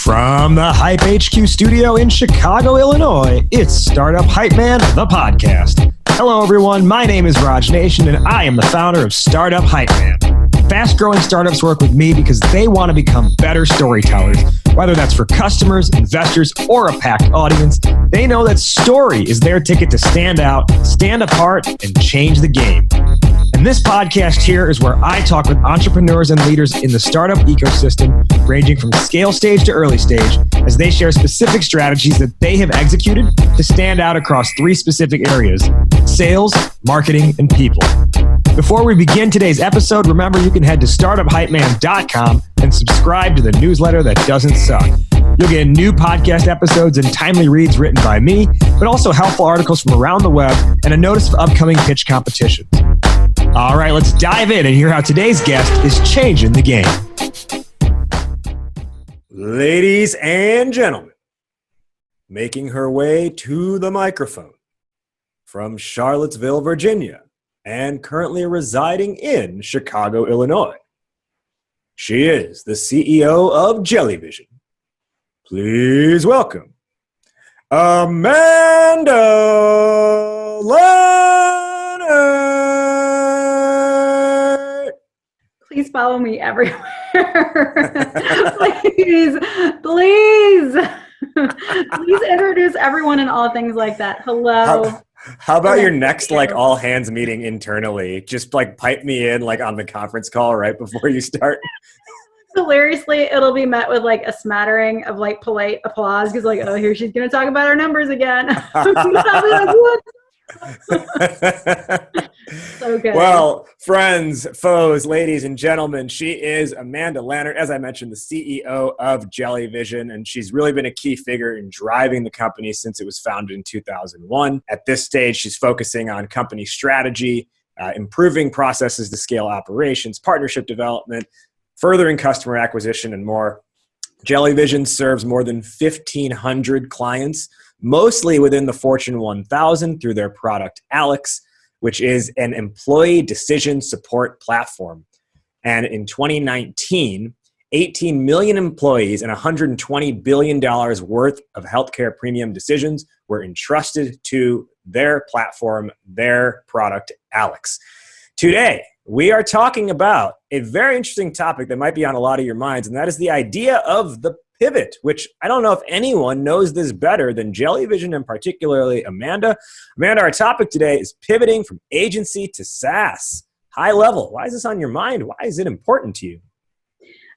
From the Hype HQ studio in Chicago, Illinois, it's Startup Hype Man, the podcast. Hello, everyone. My name is Raj Nation, and I am the founder of Startup Hype Man. Fast-growing startups work with me because they want to become better storytellers. Whether that's for customers, investors, or a packed audience, they know that story is their ticket to stand out, stand apart, and change the game. And this podcast here is where I talk with entrepreneurs and leaders in the startup ecosystem, ranging from scale stage to early stage, as they share specific strategies that they have executed to stand out across three specific areas: sales, marketing, and people. Before we begin today's episode, remember you can head to startuphypeman.com and subscribe to the newsletter that doesn't suck. You'll get new podcast episodes and timely reads written by me, but also helpful articles from around the web and a notice of upcoming pitch competitions. All right, let's dive in and hear how today's guest is changing the game. Ladies and gentlemen, making her way to the microphone from Charlottesville, Virginia, and currently residing in Chicago, Illinois. She is the CEO of Jellyvision. Please welcome Amanda Lannert. Please follow me everywhere. Please. Please introduce everyone and all things like that. Hello. How about your next all hands meeting internally? Just pipe me in on the conference call right before you start. Hilariously, it'll be met with a smattering of polite applause because oh, here she's gonna talk about our numbers again. I'll be what? So good. Well, friends, foes, ladies and gentlemen, she is Amanda Lannert, as I mentioned, the CEO of Jellyvision, and she's really been a key figure in driving the company since it was founded in 2001. At this stage, she's focusing on company strategy, improving processes to scale operations, partnership development, furthering customer acquisition, and more. Jellyvision serves more than 1,500 clients, mostly within the Fortune 1000 through their product Alex, which is an employee decision support platform. And in 2019, 18 million employees and $120 billion worth of healthcare premium decisions were entrusted to their platform, their product Alex. Today, we are talking about a very interesting topic that might be on a lot of your minds, and that is the idea of the pivot, which I don't know if anyone knows this better than Jellyvision and particularly Amanda. Amanda, our topic today is pivoting from agency to SaaS. High level, why is this on your mind? Why is it important to you?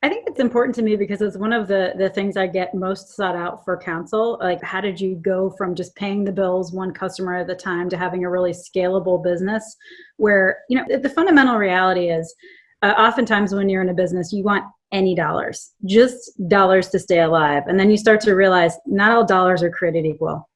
I think it's important to me because it's one of the things I get most sought out for counsel. How did you go from just paying the bills one customer at a time to having a really scalable business where, the fundamental reality is oftentimes when you're in a business, you want any dollars, just dollars to stay alive. And then you start to realize not all dollars are created equal.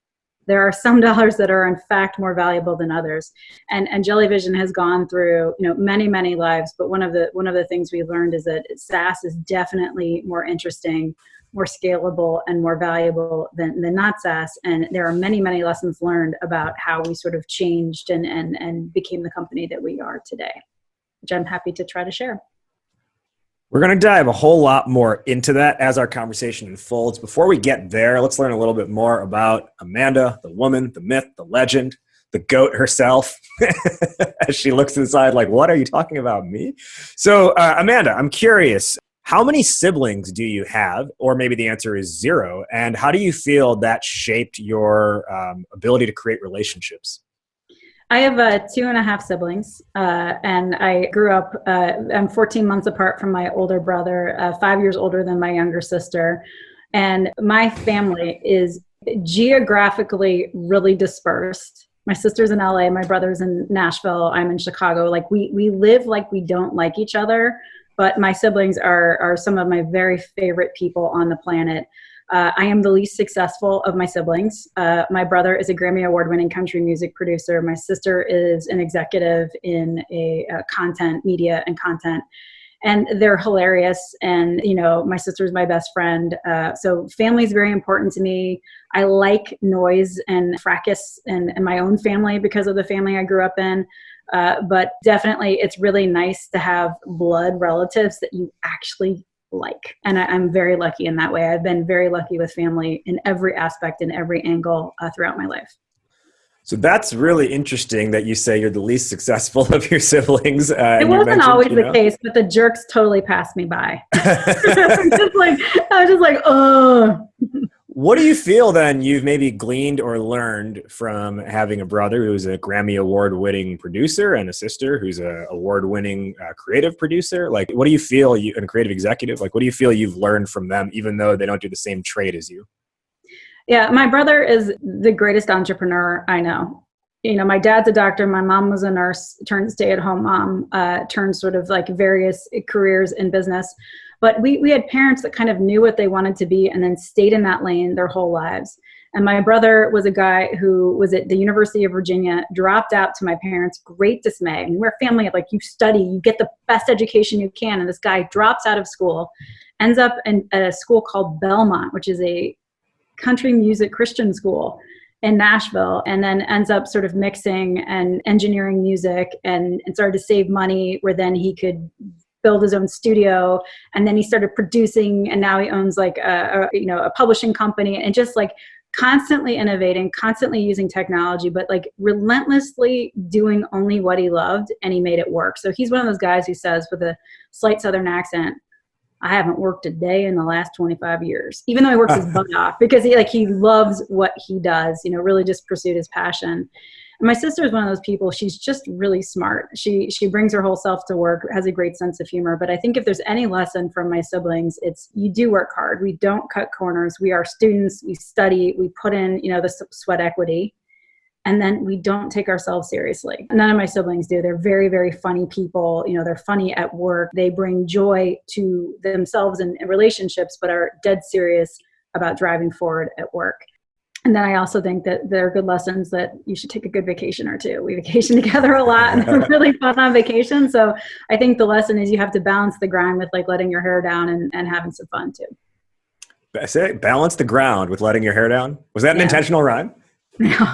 There are some dollars that are in fact more valuable than others. And Jellyvision has gone through, many, many lives. But one of the things we learned is that SaaS is definitely more interesting, more scalable, and more valuable than not SaaS. And there are many, many lessons learned about how we sort of changed and became the company that we are today, which I'm happy to try to share. We're going to dive a whole lot more into that as our conversation unfolds. Before we get there, let's learn a little bit more about Amanda, the woman, the myth, the legend, the goat herself, as she looks inside what are you talking about, me? So, Amanda, I'm curious, how many siblings do you have? Or maybe the answer is 0. And how do you feel that shaped your ability to create relationships? I have 2.5 siblings, and I grew up, I'm 14 months apart from my older brother, 5 years older than my younger sister. And my family is geographically really dispersed. My sister's in LA, my brother's in Nashville, I'm in Chicago. We live like we don't like each other, but my siblings are some of my very favorite people on the planet. I am the least successful of my siblings. My brother is a Grammy Award-winning country music producer. My sister is an executive in a content, media and content. And they're hilarious. And, my sister's my best friend. So family is very important to me. I like noise and fracas in my own family because of the family I grew up in. But definitely it's really nice to have blood relatives that you actually like. And I'm very lucky in that way. I've been very lucky with family in every aspect, in every angle throughout my life. So that's really interesting that you say you're the least successful of your siblings. It wasn't always the case, but the jerks totally passed me by. I was just like, oh. What do you feel then you've maybe gleaned or learned from having a brother who's a Grammy award-winning producer and a sister who's a award-winning creative producer? Like, what do you feel and a creative executive? Like, what do you feel you've learned from them, even though they don't do the same trade as you? Yeah, my brother is the greatest entrepreneur I know. You know, my dad's a doctor. My mom was a nurse, turned stay-at-home mom, turned sort of like various careers in business. But we had parents that kind of knew what they wanted to be and then stayed in that lane their whole lives. And my brother was a guy who was at the University of Virginia, dropped out to my parents' great dismay. And we're a family of like, you study, you get the best education you can. And this guy drops out of school, ends up at a school called Belmont, which is a country music Christian school in Nashville, and then ends up sort of mixing and engineering music and started to save money where then he could build his own studio. And then he started producing, and now he owns like a publishing company, and just like constantly innovating, constantly using technology, but like relentlessly doing only what he loved, and he made it work. So he's one of those guys who says with a slight Southern accent, I haven't worked a day in the last 25 years, even though he works his butt off, because he loves what he does, really just pursued his passion. And my sister is one of those people, she's just really smart. She brings her whole self to work, has a great sense of humor. But I think if there's any lesson from my siblings, it's you do work hard. We don't cut corners. We are students. We study. We put in, the sweat equity. And then we don't take ourselves seriously. None of my siblings do. They're very, very funny people. They're funny at work. They bring joy to themselves and relationships, but are dead serious about driving forward at work. And then I also think that there are good lessons that you should take a good vacation or two. We vacation together a lot and they're really fun on vacation. So I think the lesson is you have to balance the grind with like letting your hair down and having some fun too. That's it. Balance the ground with letting your hair down. Was that an intentional rhyme? No.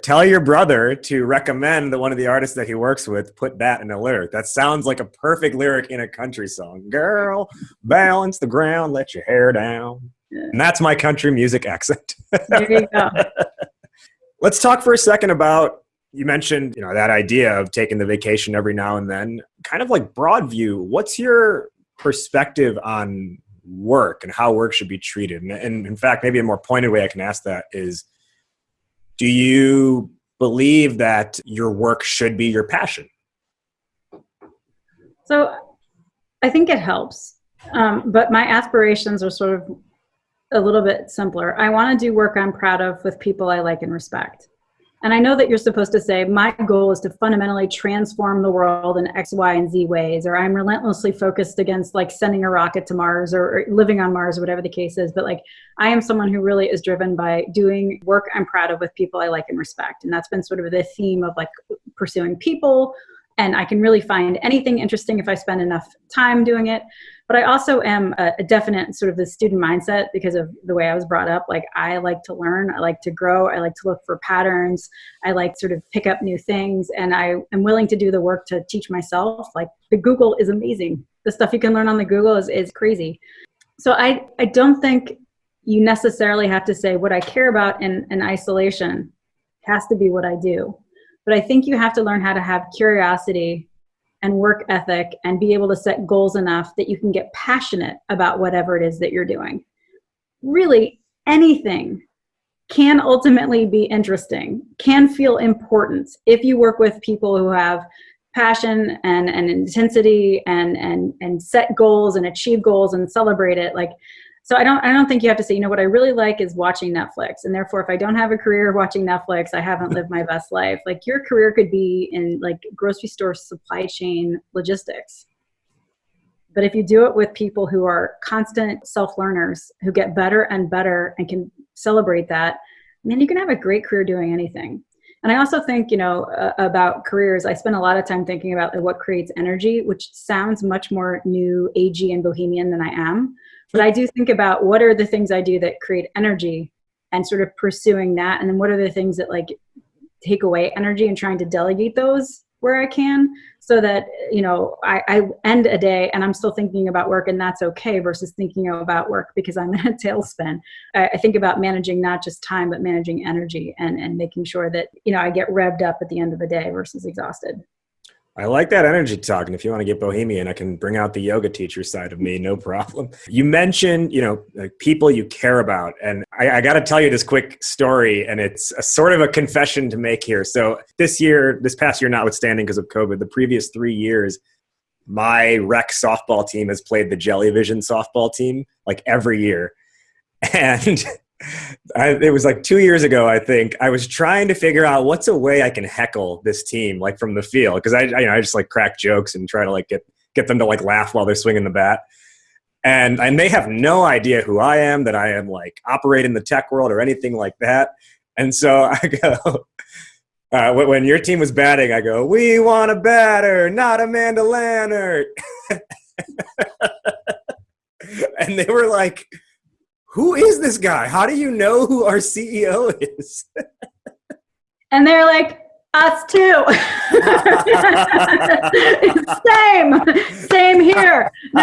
Tell your brother to recommend that one of the artists that he works with put that in a lyric. That sounds like a perfect lyric in a country song. Girl, balance the ground, let your hair down. Yeah. And that's my country music accent. There you go. Let's talk for a second about, you mentioned, that idea of taking the vacation every now and then. Kind of like broad view, what's your perspective on work and how work should be treated? And in fact, maybe a more pointed way I can ask that is, do you believe that your work should be your passion? So I think it helps. But my aspirations are sort of a little bit simpler. I want to do work I'm proud of with people I like and respect. And I know that you're supposed to say, my goal is to fundamentally transform the world in X, Y, and Z ways, or I'm relentlessly focused against like sending a rocket to Mars or living on Mars or whatever the case is. But like, I am someone who really is driven by doing work I'm proud of with people I like and respect. And that's been sort of the theme of like pursuing people. And I can really find anything interesting if I spend enough time doing it. But I also am a definite sort of the student mindset because of the way I was brought up. Like I like to learn, I like to grow, I like to look for patterns, I like sort of pick up new things, and I am willing to do the work to teach myself. Like the Google is amazing. The stuff you can learn on the Google is crazy. So I don't think you necessarily have to say what I care about in isolation has to be what I do. But I think you have to learn how to have curiosity and work ethic and be able to set goals enough that you can get passionate about whatever it is that you're doing. Really, anything can ultimately be interesting, can feel important if you work with people who have passion and intensity and set goals and achieve goals and celebrate it. So I don't think you have to say, what I really like is watching Netflix. And therefore, if I don't have a career watching Netflix, I haven't lived my best life. Like your career could be in like grocery store supply chain logistics. But if you do it with people who are constant self-learners, who get better and better and can celebrate that, man, you can have a great career doing anything. And I also think, about careers, I spend a lot of time thinking about what creates energy, which sounds much more new agey and bohemian than I am. But I do think about what are the things I do that create energy and sort of pursuing that. And then what are the things that like take away energy and trying to delegate those where I can, so that, I end a day and I'm still thinking about work, and that's okay, versus thinking about work because I'm in a tailspin. I think about managing not just time, but managing energy and making sure that, I get revved up at the end of the day versus exhausted. I like that energy talk. And if you want to get bohemian, I can bring out the yoga teacher side of me, no problem. You mentioned, like people you care about. And I got to tell you this quick story, and it's a sort of a confession to make here. So this past year, notwithstanding because of COVID, the previous 3 years, my rec softball team has played the Jellyvision softball team like every year. And it was like 2 years ago, I think. I was trying to figure out what's a way I can heckle this team like from the field, because I just like crack jokes and try to like get them to like laugh while they're swinging the bat. And they have no idea who I am, that I am like operate in the tech world or anything like that. And so I go, when your team was batting, I go, "We want a batter, not Amanda Lannert." And they were like, "Who is this guy? How do you know who our CEO is?" And they're like, "Us too." Same here. No,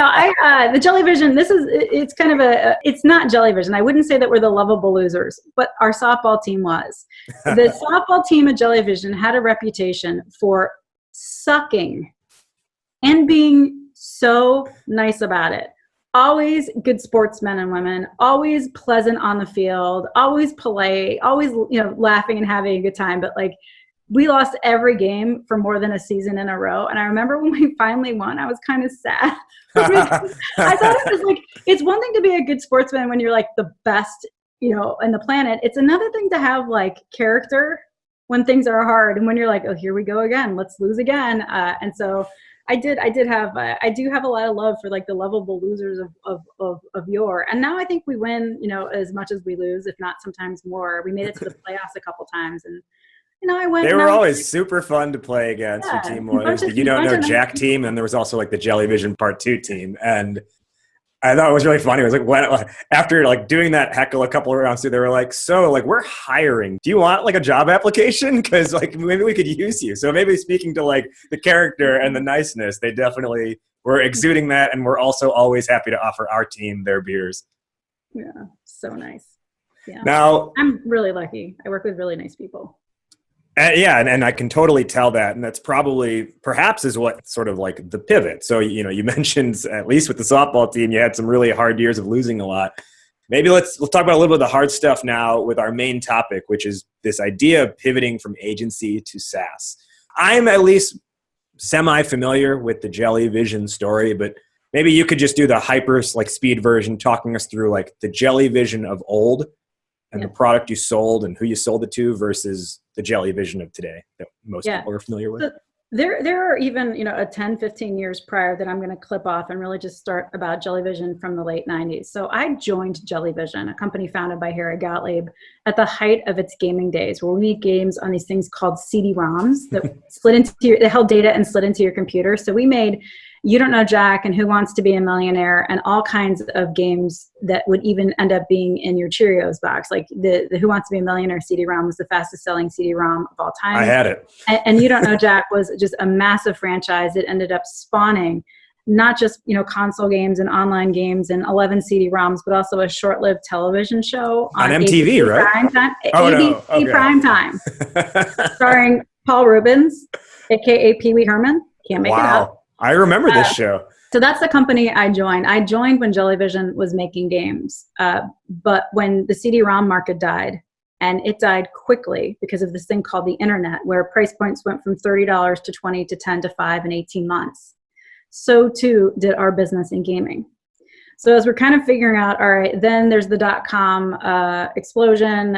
the Jellyvision, it's kind of it's not Jellyvision. I wouldn't say that we're the lovable losers, but our softball team was. The softball team at Jellyvision had a reputation for sucking and being so nice about it. Always good sportsmen and women, always pleasant on the field, always polite, always, laughing and having a good time. But like, we lost every game for more than a season in a row. And I remember when we finally won, I was kind of sad. I thought it was like, it's one thing to be a good sportsman when you're like the best, in the planet. It's another thing to have like character when things are hard. And when you're like, oh, here we go again, let's lose again. And so I do have a lot of love for like the lovable losers of yore. And now I think we win, as much as we lose, if not sometimes more. We made it to the playoffs a couple times, and I went. They were always super fun to play against. Your team was the Don't Know Jack team, and there was also like the Jellyvision Part 2 team. And I thought it was really funny. It was like after like doing that heckle a couple of rounds through, they were like, "So like we're hiring. Do you want like a job application? Because like maybe we could use you." So maybe speaking to like the character and the niceness, they definitely were exuding that, and we're also always happy to offer our team their beers. Yeah, so nice. Yeah. Now I'm really lucky. I work with really nice people. And I can totally tell that. And that's perhaps is what sort of like the pivot. So, you mentioned, at least with the softball team, you had some really hard years of losing a lot. Maybe let's talk about a little bit of the hard stuff now with our main topic, which is this idea of pivoting from agency to SaaS. I'm at least semi-familiar with the Jellyvision story, but maybe you could just do the hyper like speed version, talking us through like the Jellyvision of old and the product you sold and who you sold it to versus the Jellyvision of today that most people are familiar with. So there are even, 10, 15 years prior that I'm going to clip off and really just start about Jellyvision from the late 90s. So I joined Jellyvision, a company founded by Harry Gottlieb, at the height of its gaming days, where we made games on these things called CD-ROMs that that held data and slid into your computer. So we made You Don't Know Jack and Who Wants to Be a Millionaire and all kinds of games that would even end up being in your Cheerios box. Like the Who Wants to Be a Millionaire CD-ROM was the fastest selling CD-ROM of all time. I had it. And You Don't Know Jack was just a massive franchise that ended up spawning not just, console games and online games and 11 CD-ROMs, but also a short-lived television show on MTV, ABC right? Primetime, Oh, ABC no. Okay. Primetime, starring Paul Rubens, aka Pee Wee Herman. Can't make it up. I remember this show. So that's the company I joined. I joined when Jellyvision was making games. But when the CD-ROM market died, and it died quickly because of this thing called the internet, where price points went from $30 to $20 to $10 to $5 in 18 months. So too did our business in gaming. So as we're kind of figuring out, all right, then there's the .com explosion,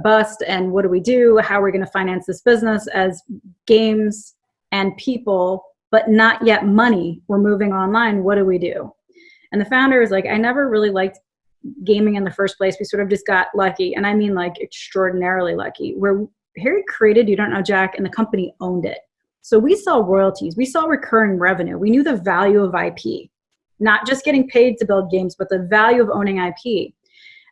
bust, and what do we do? How are we going to finance this business as games and people, but not yet money, we're moving online? What do we do? And the founder is like, I never really liked gaming in the first place. We sort of just got lucky. And I mean like extraordinarily lucky, where Harry created You Don't Know Jack and the company owned it. So we saw royalties, we saw recurring revenue. We knew the value of IP, not just getting paid to build games, but the value of owning IP.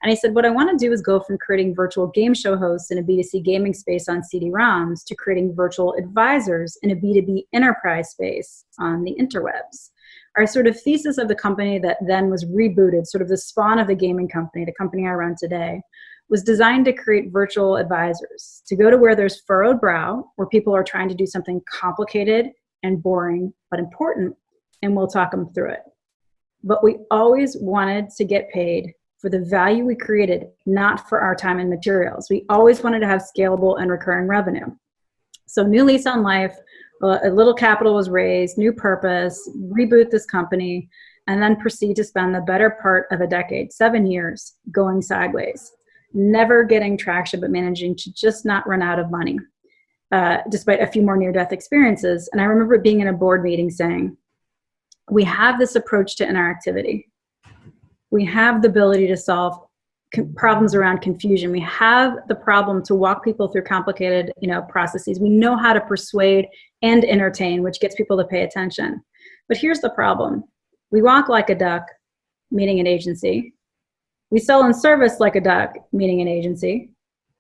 And he said, what I want to do is go from creating virtual game show hosts in a B2C gaming space on CD-ROMs to creating virtual advisors in a B2B enterprise space on the interwebs. Our sort of thesis of the company that then was rebooted, sort of the spawn of the gaming company, the company I run today, was designed to create virtual advisors, to go to where there's furrowed brow, where people are trying to do something complicated and boring, but important, and we'll talk them through it. But we always wanted to get paid for the value we created, not for our time and materials. We always wanted to have scalable and recurring revenue. So new lease on life, a little capital was raised, new purpose, reboot this company, and then proceed to spend the better part of a decade, 7 years, going sideways, never getting traction, but managing to just not run out of money, despite a few more near-death experiences. And I remember being in a board meeting saying, we have this approach to interactivity. We have the ability to solve problems around confusion. We have the problem to walk people through complicated, processes. We know how to persuade and entertain, which gets people to pay attention. But here's the problem. We walk like a duck, meaning an agency. We sell and service like a duck, meaning an agency.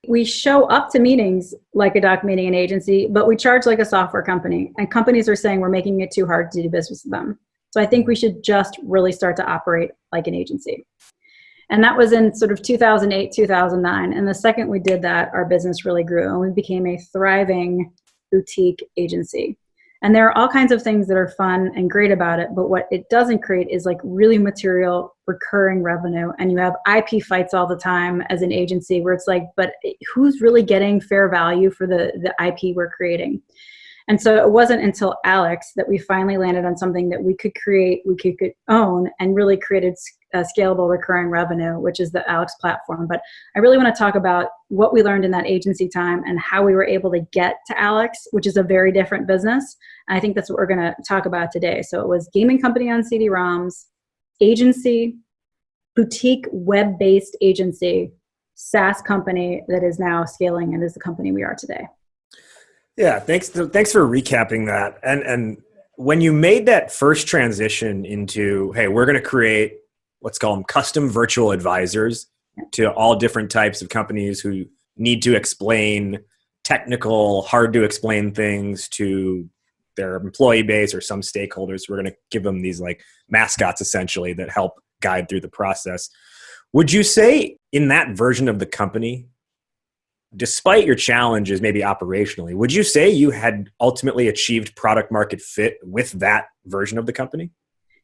We show up to meetings like a duck, meaning an agency, but we charge like a software company. And companies are saying we're making it too hard to do business with them. So I think we should just really start to operate like an agency. And that was in sort of 2008, 2009. And the second we did that, our business really grew and we became a thriving boutique agency. And there are all kinds of things that are fun and great about it, but what it doesn't create is like really material recurring revenue. And you have IP fights all the time as an agency where it's like, but who's really getting fair value for the IP we're creating? And so it wasn't until Alex that we finally landed on something that we could create, we could own, and really created a scalable recurring revenue, which is the Alex platform. But I really want to talk about what we learned in that agency time and how we were able to get to Alex, which is a very different business. And I think that's what we're going to talk about today. So it was gaming company on CD-ROMs, agency, boutique web-based agency, SaaS company that is now scaling and is the company we are today. Yeah, thanks for recapping that. And when you made that first transition into, hey, we're going to create, let's call them custom virtual advisors to all different types of companies who need to explain technical, hard to explain things to their employee base or some stakeholders. We're going to give them these like mascots essentially that help guide through the process. Would you say in that version of the company, despite your challenges, maybe operationally, would you say you had ultimately achieved product market fit with that version of the company?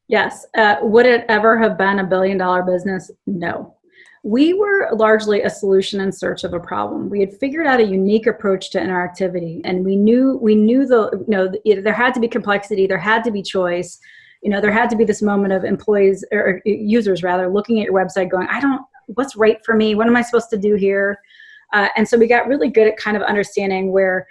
Yes. Would it ever have been $1 billion business? No. We were largely a solution in search of a problem. We had figured out a unique approach to interactivity, and we knew there had to be complexity, there had to be choice, there had to be this moment of employees or users rather looking at your website going, what's right for me? What am I supposed to do here? And so we got really good at kind of understanding where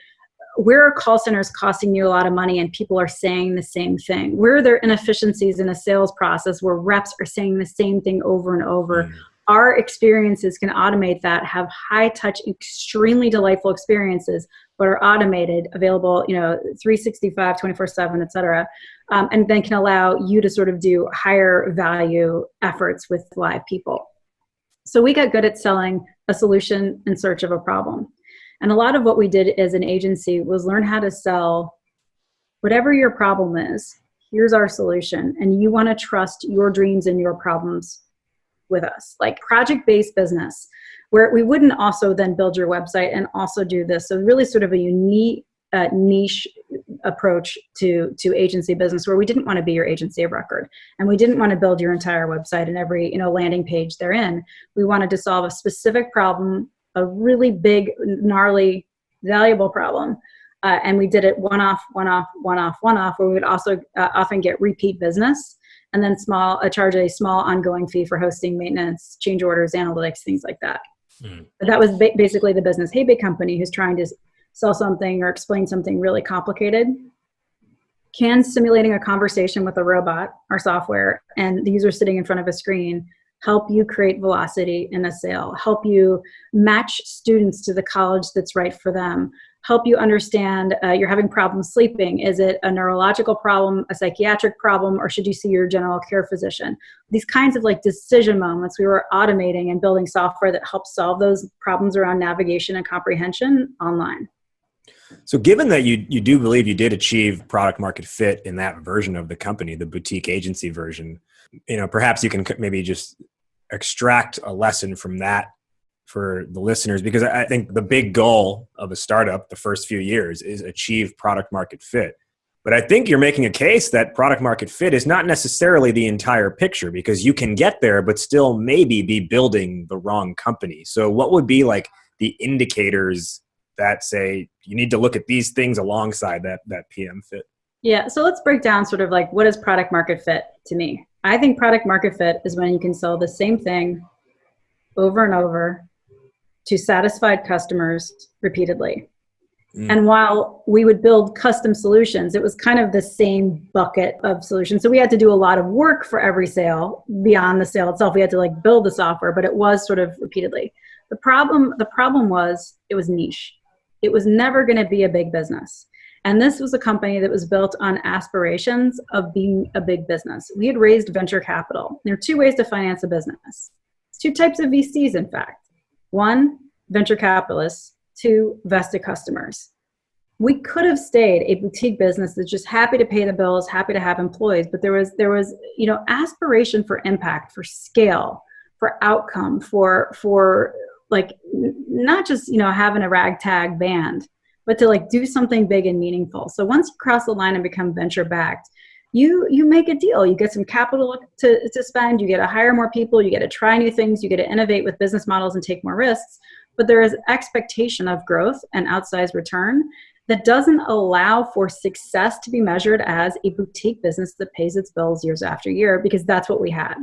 a call center is costing you a lot of money and people are saying the same thing. Where are there inefficiencies in a sales process where reps are saying the same thing over and over? Our experiences can automate that, have high touch, extremely delightful experiences, but are automated, available, 365, 24/7, et cetera. And then can allow you to sort of do higher value efforts with live people. So we got good at selling a solution in search of a problem. And a lot of what we did as an agency was learn how to sell whatever your problem is. Here's our solution. And you want to trust your dreams and your problems with us, like project-based business, where we wouldn't also then build your website and also do this. So really sort of a unique niche approach to agency business, where we didn't want to be your agency of record, and we didn't want to build your entire website and every landing page therein. We wanted to solve a specific problem, a really big, gnarly, valuable problem, and we did it one-off, where we would also often get repeat business, and then charge a small ongoing fee for hosting, maintenance, change orders, analytics, things like that. But that was basically the business. Hey, big company who's trying to sell something or explain something really complicated, can simulating a conversation with a robot or software and the user sitting in front of a screen help you create velocity in a sale, help you match students to the college that's right for them, help you understand you're having problems sleeping. Is it a neurological problem, a psychiatric problem, or should you see your general care physician? These kinds of like decision moments we were automating and building software that helps solve those problems around navigation and comprehension online. So given that you do believe you did achieve product market fit in that version of the company, the boutique agency version, perhaps you can maybe just extract a lesson from that for the listeners, because I think the big goal of a startup the first few years is achieve product market fit. But I think you're making a case that product market fit is not necessarily the entire picture, because you can get there, but still maybe be building the wrong company. So what would be like the indicators that say you need to look at these things alongside that PM fit? Yeah, so let's break down sort of like, what is product market fit to me? I think product market fit is when you can sell the same thing over and over to satisfied customers repeatedly. And while we would build custom solutions, it was kind of the same bucket of solutions. So we had to do a lot of work for every sale beyond the sale itself. We had to like build the software, but it was sort of repeatedly. The problem was it was niche. It was never going to be a big business. And this was a company that was built on aspirations of being a big business. We had raised venture capital. There are two ways to finance a business. Two types of VCs, in fact. One, venture capitalists. Two, vested customers. We could have stayed a boutique business that's just happy to pay the bills, happy to have employees, but there was aspiration for impact, for scale, for outcome, for like not just having a ragtag band, but to like do something big and meaningful. So once you cross the line and become venture backed, you make a deal. You get some capital to spend. You get to hire more people. You get to try new things. You get to innovate with business models and take more risks. But there is expectation of growth and outsized return that doesn't allow for success to be measured as a boutique business that pays its bills years after year, because that's what we had.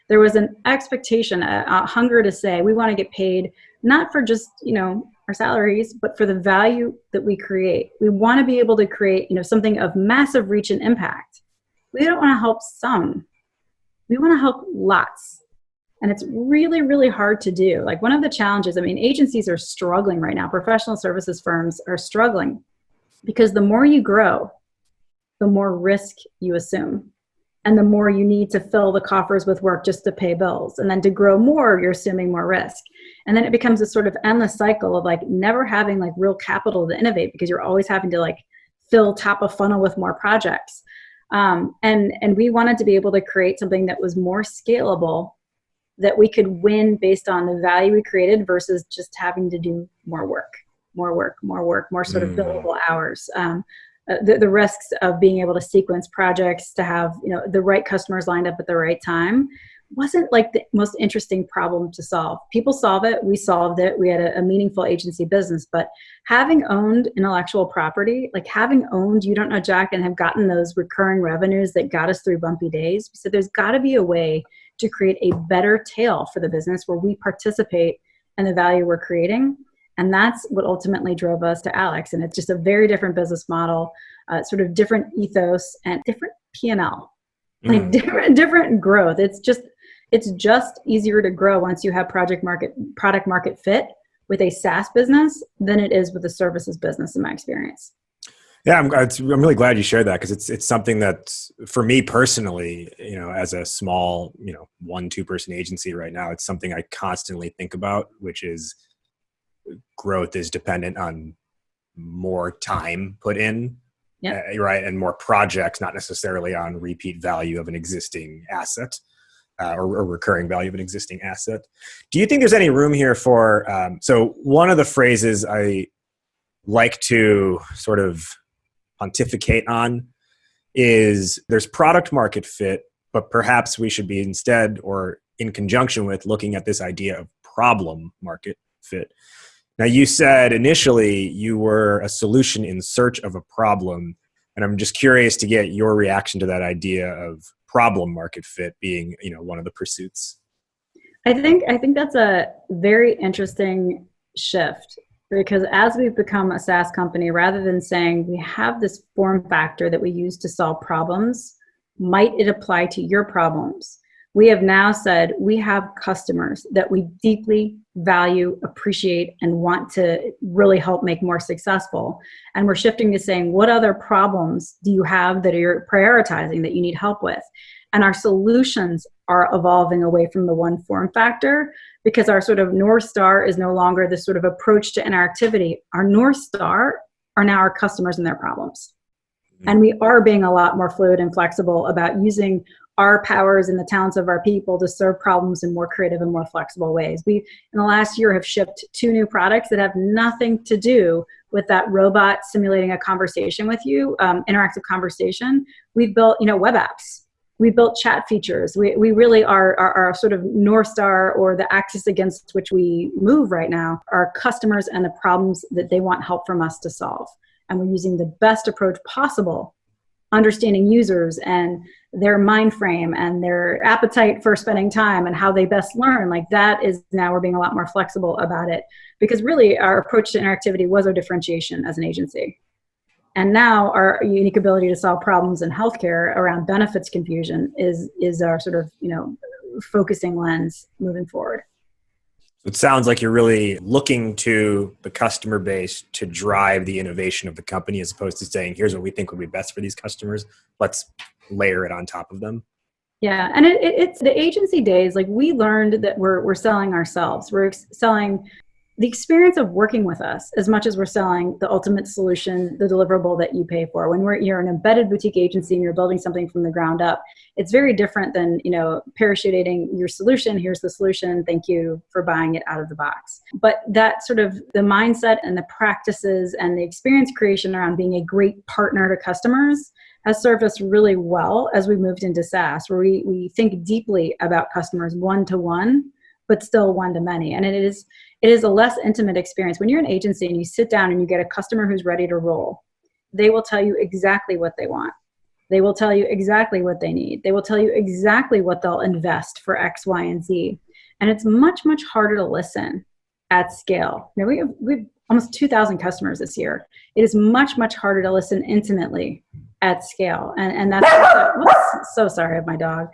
There was an expectation, a hunger to say, we want to get paid not for just, our salaries, but for the value that we create. We want to be able to create, something of massive reach and impact. We don't want to help some. We want to help lots. And it's really, really hard to do. Like one of the challenges, agencies are struggling right now. Professional services firms are struggling because the more you grow, the more risk you assume. And the more you need to fill the coffers with work just to pay bills. And then to grow more, you're assuming more risk. And then it becomes a sort of endless cycle of like never having like real capital to innovate, because you're always having to like fill top of funnel with more projects. And we wanted to be able to create something that was more scalable, that we could win based on the value we created versus just having to do more sort of billable hours. The risks of being able to sequence projects to have the right customers lined up at the right time wasn't like the most interesting problem to solve. People solve it. We solved it. We had a meaningful agency business. But having owned intellectual property, like having owned You Don't Know Jack and have gotten those recurring revenues that got us through bumpy days, so there's got to be a way to create a better tail for the business where we participate in the value we're creating. And that's what ultimately drove us to Alex. And it's just a very different business model, sort of different ethos and different P&L, like different growth. It's just easier to grow once you have product market fit with a SaaS business than it is with a services business, in my experience. Yeah, I'm really glad you shared that, because it's something that for me personally, as a small, 1-2 person agency right now, it's something I constantly think about, which is growth is dependent on more time put in, right? And more projects, not necessarily on repeat value of an existing asset or recurring value of an existing asset. Do you think there's any room here for, so one of the phrases I like to sort of pontificate on is there's product market fit, but perhaps we should be instead, or in conjunction with, looking at this idea of problem market fit. Now, you said initially you were a solution in search of a problem, and I'm just curious to get your reaction to that idea of problem market fit being, one of the pursuits. I think that's a very interesting shift, because as we've become a SaaS company, rather than saying we have this form factor that we use to solve problems, might it apply to your problems? We have now said we have customers that we deeply, value, appreciate, and want to really help make more successful. And we're shifting to saying, what other problems do you have that you're prioritizing that you need help with? And our solutions are evolving away from the one form factor, because our sort of North Star is no longer this sort of approach to interactivity. Our North Star are now our customers and their problems. And we are being a lot more fluid and flexible about using our powers and the talents of our people to serve problems in more creative and more flexible ways. We, in the last year, have shipped 2 new products that have nothing to do with that robot simulating a conversation with you, interactive conversation. We've built, web apps. We built chat features. We really are our sort of North Star, or the axis against which we move right now, are customers and the problems that they want help from us to solve. And we're using the best approach possible, understanding users and their mind frame and their appetite for spending time and how they best learn. Like that is, now we're being a lot more flexible about it, because really our approach to interactivity was our differentiation as an agency. And now our unique ability to solve problems in healthcare around benefits confusion is our sort of, focusing lens moving forward. It sounds like you're really looking to the customer base to drive the innovation of the company, as opposed to saying, here's what we think would be best for these customers. Let's layer it on top of them. Yeah. And it's the agency days. Like, we learned that we're selling ourselves. We're selling the experience of working with us as much as we're selling the ultimate solution, the deliverable that you pay for. When you're an embedded boutique agency and you're building something from the ground up, it's very different than, parachuting your solution. Here's the solution. Thank you for buying it out of the box. But that sort of the mindset and the practices and the experience creation around being a great partner to customers has served us really well as we moved into SaaS, where we think deeply about customers one-to-one, but still one-to-many. And it is a less intimate experience. When you're an agency and you sit down and you get a customer who's ready to roll, they will tell you exactly what they want. They will tell you exactly what they need. They will tell you exactly what they'll invest for X, Y, and Z. And it's much, much harder to listen at scale. Now, we have almost 2,000 customers this year. It is much, much harder to listen intimately at scale. And that's, whoops, so sorry of my dog.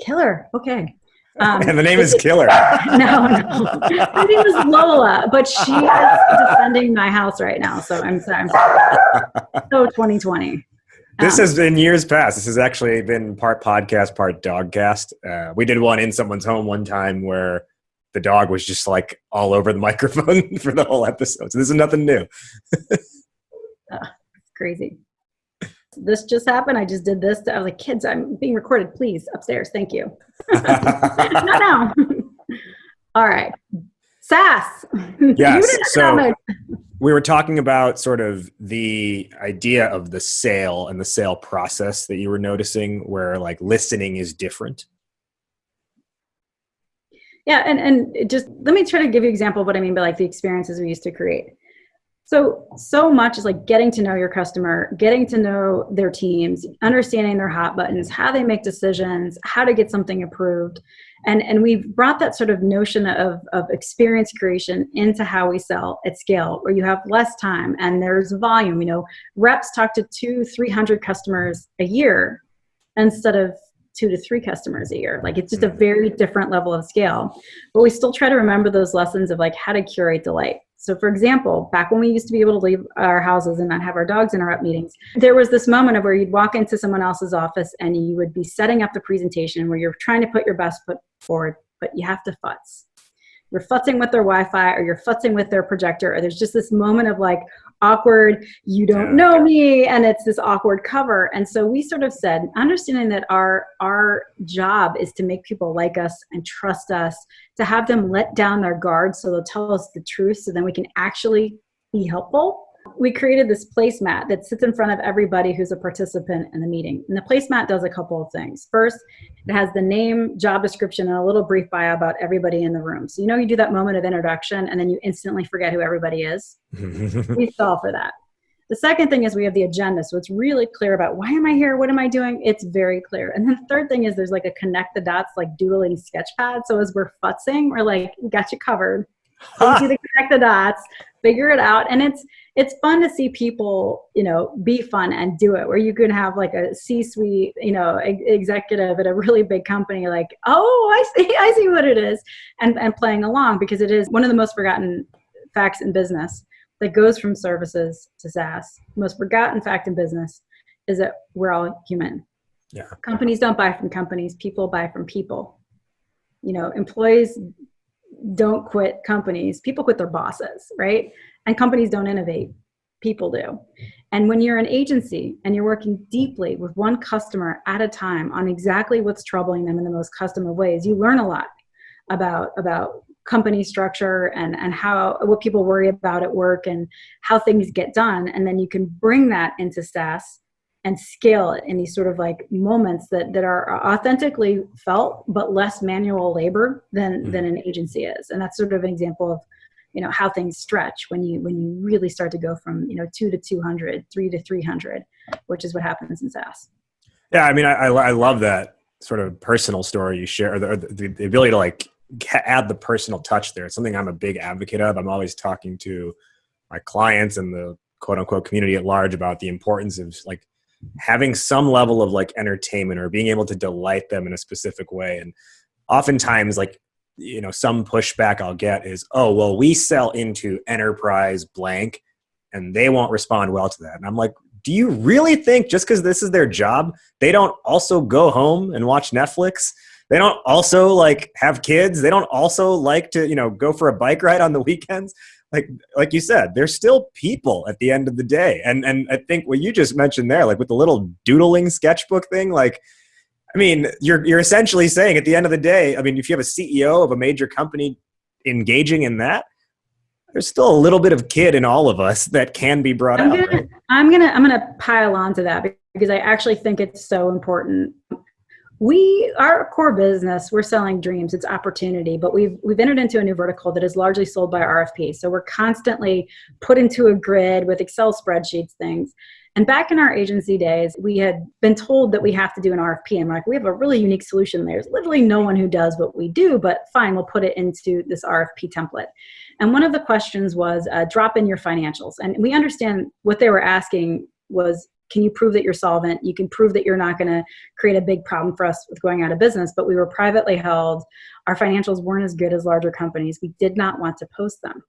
Killer, okay. And the name is Killer. No. Her name is Lola, but she is defending my house right now. So I'm sorry. So 2020. This has been years past. This has actually been part podcast, part dogcast. We did one in someone's home one time where the dog was just like all over the microphone for the whole episode. So this is nothing new. Crazy. This just happened. I just did this. I was like, kids, I'm being recorded. Please, upstairs. Thank you. Not now. All right. SaaS. Yes. So we were talking about sort of the idea of the sale and the sale process that you were noticing, where like listening is different. Yeah. And just let me try to give you an example of what I mean by like the experiences we used to create. So much is like getting to know your customer, getting to know their teams, understanding their hot buttons, how they make decisions, how to get something approved. And we've brought that sort of notion of experience creation into how we sell at scale, where you have less time and there's volume. Reps talk to 200-300 customers a year instead of 2 to 3 customers a year. Like, it's just a very different level of scale. But we still try to remember those lessons of like how to curate delight. So for example, back when we used to be able to leave our houses and not have our dogs interrupt meetings, there was this moment of where you'd walk into someone else's office and you would be setting up the presentation where you're trying to put your best foot forward, but you have to futz. You're futzing with their Wi-Fi, or you're futzing with their projector, or there's just this moment of like awkward, you don't know me, and it's this awkward cover. And so we sort of said, understanding that our job is to make people like us and trust us, to have them let down their guard so they'll tell us the truth so then we can actually be helpful. We created this placemat that sits in front of everybody who's a participant in the meeting. And the placemat does a couple of things. First, it has the name, job description, and a little brief bio about everybody in the room. So you do that moment of introduction and then you instantly forget who everybody is. We solve for that. The second thing is we have the agenda. So it's really clear about why am I here? What am I doing? It's very clear. And then the third thing is there's like a connect the dots, like doodling sketch pad. So as we're futzing, we're like, we got you covered. So we do the connect the dots. figure it out. And it's fun to see people, be fun and do it, where you can have like a C-suite, executive at a really big company, like, oh, I see what it is, and playing along, because it is one of the most forgotten facts in business that goes from services to SaaS. The most forgotten fact in business is that we're all human. Yeah. Companies don't buy from companies. People buy from people. Employees don't quit companies. People quit their bosses, right? And companies don't innovate. People do. And when you're an agency and you're working deeply with one customer at a time on exactly what's troubling them in the most custom of ways, you learn a lot about company structure and what people worry about at work and how things get done. And then you can bring that into SaaS and scale it in these sort of like moments that are authentically felt, but less manual labor than an agency is. And that's sort of an example of, how things stretch when you really start to go from, 2 to 200, 3 to 300, which is what happens in SaaS. Yeah. I mean, I love that sort of personal story you share, or the ability to like add the personal touch there. It's something I'm a big advocate of. I'm always talking to my clients and the quote unquote community at large about the importance of like having some level of like entertainment or being able to delight them in a specific way. And oftentimes like, some pushback I'll get is, oh, well, we sell into enterprise blank and they won't respond well to that. And I'm like, do you really think just because this is their job, they don't also go home and watch Netflix? They don't also like have kids. They don't also like to, go for a bike ride on the weekends. Like you said, they're still people at the end of the day. And I think what you just mentioned there, like with the little doodling sketchbook thing, like, I mean, you're essentially saying at the end of the day, I mean, if you have a CEO of a major company engaging in that, there's still a little bit of kid in all of us that can be brought out. Right? I'm gonna pile on to that because I actually think it's so important. Our core business, we're selling dreams, it's opportunity, but we've entered into a new vertical that is largely sold by RFP. So we're constantly put into a grid with Excel spreadsheets, things. And back in our agency days, we had been told that we have to do an RFP. And we're like, we have a really unique solution. There's literally no one who does what we do, but fine, we'll put it into this RFP template. And one of the questions was drop in your financials. And we understand what they were asking was, can you prove that you're solvent? You can prove that you're not going to create a big problem for us with going out of business, but we were privately held. Our financials weren't as good as larger companies. We did not want to post them.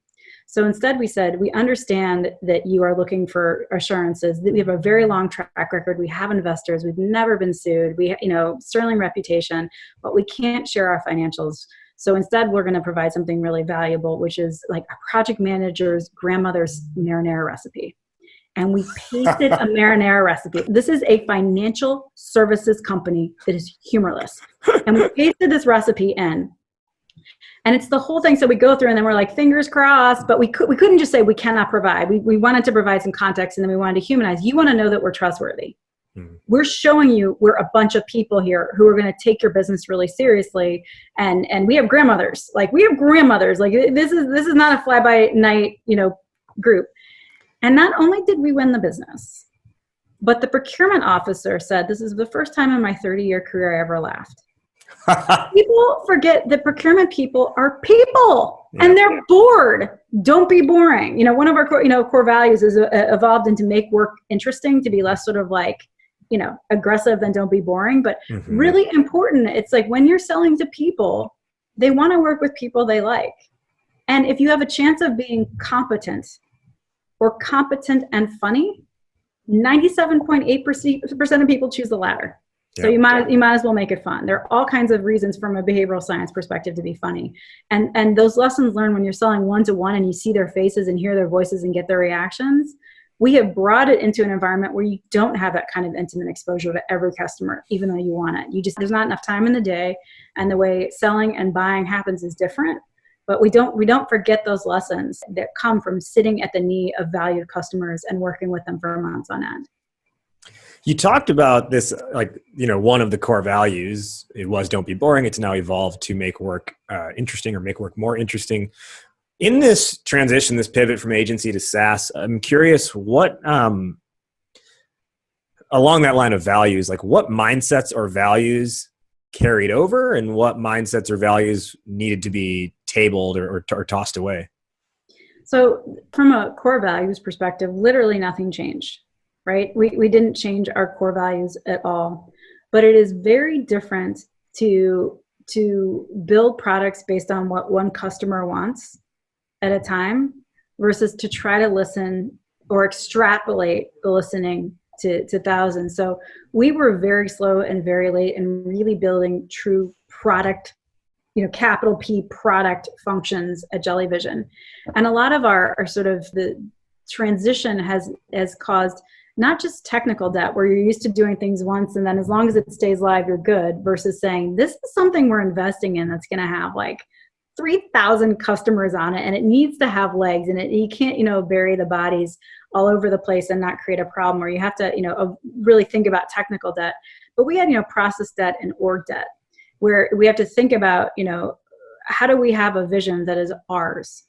So instead we said, we understand that you are looking for assurances, that we have a very long track record. We have investors. We've never been sued. We, sterling reputation, but we can't share our financials. So instead we're going to provide something really valuable, which is like a project manager's grandmother's marinara recipe. And we pasted a marinara recipe. This is a financial services company that is humorless. And we pasted this recipe in. And it's the whole thing. So we go through and then we're like, fingers crossed, but we couldn't just say we cannot provide. We wanted to provide some context and then we wanted to humanize. You want to know that we're trustworthy. We're showing you we're a bunch of people here who are going to take your business really seriously. And we have grandmothers. Like we have grandmothers. Like this is not a fly by night, group. And not only did we win the business, but the procurement officer said, this is the first time in my 30-year career I ever laughed. People forget that procurement people are people and they're bored. Don't be boring. One of our core values is evolved into make work interesting, to be less sort of like, aggressive than don't be boring, but really important. It's like when you're selling to people, they want to work with people they like. And if you have a chance of being competent or competent and funny, 97.8% of people choose the latter. So you might as well make it fun. There are all kinds of reasons from a behavioral science perspective to be funny. And those lessons learned when you're selling one-to-one and you see their faces and hear their voices and get their reactions, we have brought it into an environment where you don't have that kind of intimate exposure to every customer, even though you want it. There's not enough time in the day, and the way selling and buying happens is different. But we don't forget those lessons that come from sitting at the knee of valued customers and working with them for months on end. You talked about this, one of the core values, it was don't be boring. It's now evolved to make work interesting or make work more interesting. In this transition, this pivot from agency to SaaS, I'm curious what, along that line of values, like what mindsets or values carried over and what mindsets or values needed to be tabled or tossed away? So from a core values perspective, literally nothing changed, right? We didn't change our core values at all, but it is very different to build products based on what one customer wants at a time versus to try to listen or extrapolate the listening to thousands. So we were very slow and very late in really building true product, capital P product functions at Jellyvision. And a lot of our sort of the transition has caused not just technical debt where you're used to doing things once and then as long as it stays live, you're good, versus saying this is something we're investing in that's going to have like 3,000 customers on it and it needs to have legs and you can't, bury the bodies all over the place and not create a problem, or you have to, really think about technical debt. But we had, process debt and org debt where we have to think about, how do we have a vision that is ours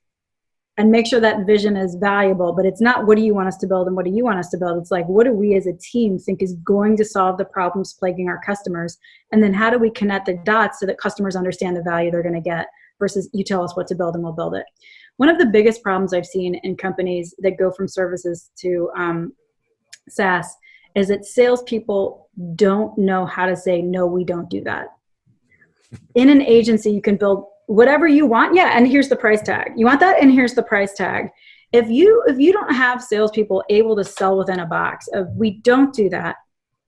and make sure that vision is valuable, but it's not what do you want us to build and what do you want us to build? It's like, what do we as a team think is going to solve the problems plaguing our customers? And then how do we connect the dots so that customers understand the value they're going to get versus you tell us what to build and we'll build it. One of the biggest problems I've seen in companies that go from services to SaaS is that salespeople don't know how to say, no, we don't do that. In an agency, you can build whatever you want. Yeah, and here's the price tag. You want that? And here's the price tag. If you don't have salespeople able to sell within a box of we don't do that,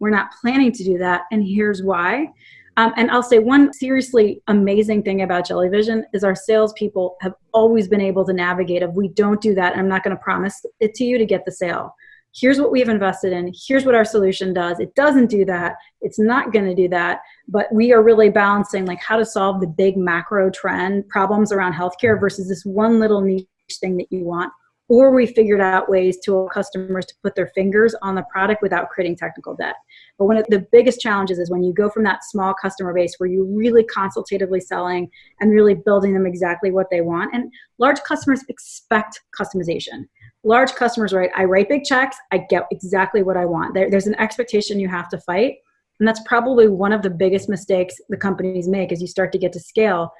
we're not planning to do that, and here's why. And I'll say one seriously amazing thing about Jellyvision is our salespeople have always been able to navigate of we don't do that. And I'm not going to promise it to you to get the sale. Here's what we've invested in. Here's what our solution does. It doesn't do that. It's not going to do that. But we are really balancing like how to solve the big macro trend problems around healthcare versus this one little niche thing that you want. Or we figured out ways to allow customers to put their fingers on the product without creating technical debt. But one of the biggest challenges is when you go from that small customer base where you're really consultatively selling and really building them exactly what they want. And large customers expect customization. Large customers, right? I write big checks. I get exactly what I want. There's an expectation you have to fight. And that's probably one of the biggest mistakes the companies make as you start to get to scale.